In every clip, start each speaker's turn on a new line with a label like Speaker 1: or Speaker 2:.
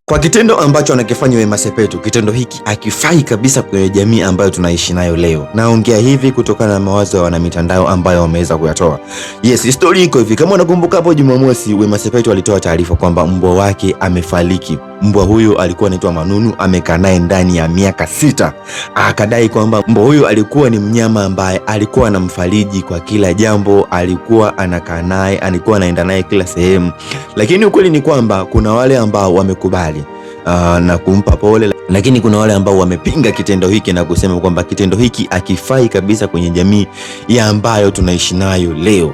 Speaker 1: Kwa kitendo ambacho anakifanya Wema Sepetu, kitendo hiki hakifai kabisa kwenye jamii ambayo tunaishi nayo leo. Naongea hivi kutokana na mawazo ya wanamitandao ambayo wameweza kuyatoa. Yes, historia iko hivi. Kama unakumbuka hapo Jumamosi, Wema Sepetu alitoa taarifa kwamba mbwa wake amefariki. Mbwa huyo alikuwa anaitwa Manunu, amekaa naye ndani ya miaka 6. Akadai kwamba mbwa huyo alikuwa ni mnyama ambaye alikuwa anamfariji kwa kila jambo, alikuwa anakaa naye, alikuwa anaenda naye kila sehemu. Lakini ukweli ni kwamba kuna wale ambao wamekubali na kumpa pole, lakini kuna wale ambao wamepinga kitendo hiki na kusema kwamba kitendo hiki hakifai kabisa kwenye jamii ya ambayo tunaishi nayo leo.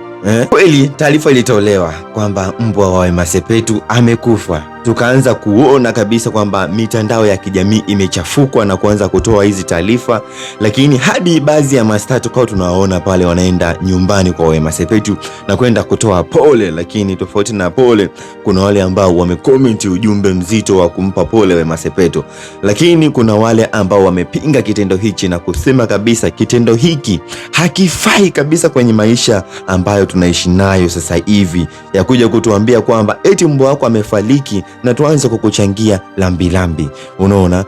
Speaker 1: Kweli taarifa ilitolewa kwamba mbwa wa Wema Sepetu amekufa. Tukaanza kuona kabisa kwamba mitandao ya kijamii imechafukwa na kuanza kutoa hizi taarifa, lakini hadi baadhi ya mastaa tukao tunawaona pale wanaenda nyumbani kwa Wema Sepetu na kwenda kutoa pole. Lakini tofauti na pole, kuna wale ambao wamecomment ujumbe mzito wa kumpa pole Wema Sepetu, lakini kuna wale ambao wamepinga kitendo hichi na kusema kabisa kitendo hiki hakifai kabisa kwenye maisha ambayo tunaishi nayo sasa hivi, ya kuja kutuambia kwamba eti mbwa wako amefariki na tuanze kukuchangia lambi. Unaona,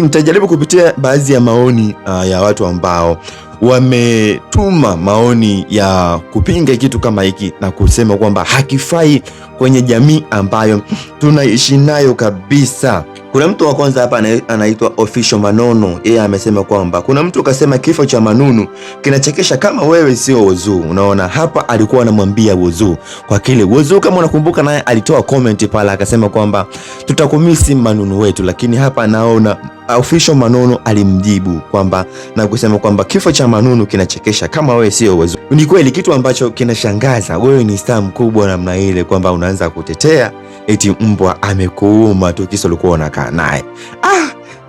Speaker 1: nitajaribu kupitia baadhi ya maoni ya watu ambao wametuma maoni ya kupinga kitu kama hiki na kusema kwamba hakifai kwenye jamii ambayo tunaishi nayo kabisa. Kuna mtu wa kwanza hapa anaitwa Official Manono. Yeye amesema kwamba kuna mtu kasema kifo cha Manunu kinachekesha kama wewe sio Whozu. Unaona, hapa alikuwa anamwambia Whozu kwa kile Whozu, kama unakumbuka, naye alitoa comment pale akasema kwamba tutakumisi Manunu wetu, lakini hapa naona Official Manono alimjibu kwamba na kusema kwamba kifo cha Manunu kinachekesha kama wewe sio Whozu. Ni kweli kitu ambacho kinashangaza. Wewe ni star mkubwa namna ile kwamba unaanza kutetea eti mbwa amekuuma tu kisa ulikuwa unakaa naye.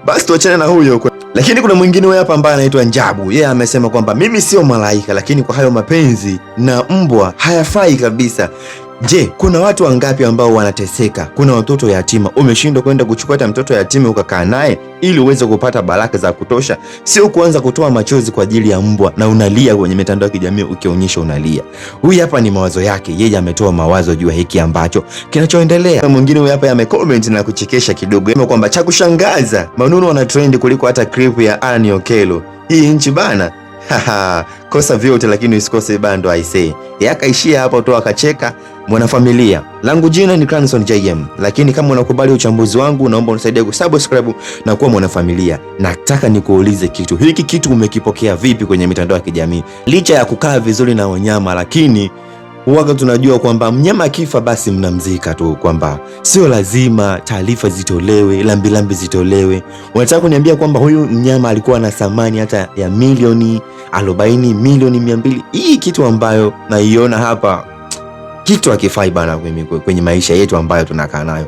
Speaker 1: Basi tuachane na huyo. Lakini kuna mwingine wewe hapa ambaye anaitwa Njabu. Yeye amesema kwamba mimi sio malaika, lakini kwa hayo mapenzi na mbwa hayafai kabisa. Je, kuna watu wangapi ambao wanateseka? Kuna watoto yatima, umeshindwa kwenda kuchukua hata mtoto yatima ukakaa naye ili uweze kupata baraka za kutosha, sio kuanza kutoa machozi kwa ajili ya mbwa na unalia kwenye mitandao ya kijamii ukionyesha unalia. Huyu hapa ni mawazo yake, yeye ametoa mawazo juu ya hiki ambacho kinachoendelea. Mwingine huyu hapa amecomment na kuchekesha kidogo, sema kwamba cha kushangaza Manunu ana trend kuliko hata clip ya Annie Okello. Hii nchi bana. Kosa vyote lakini usikose bando aisee. Yakaishia hapo tu akacheka. Mwanafamilia, langu jina ni Clanson JM, lakini kama unakubali uchambuzi wangu naomba unisaidie kusubscribe na kuwa mwanafamilia. Nataka nikuulize hiki kitu umekipokea vipi kwenye mitandao ya kijamii? Licha ya kukaa vizuri na wanyama, lakini huwaga tunajua kwamba mnyama akifa basi mnamzika tu, kwamba sio lazima taarifa zitolewe, lambi zitolewe. Unataka kuniambia kwamba huyu mnyama alikuwa na thamani hata ya milioni 40, milioni 200? Hii kitu ambayo naiona hapa, kitu hakifai bana kwenye maisha yetu ambayo tunakaa nayo.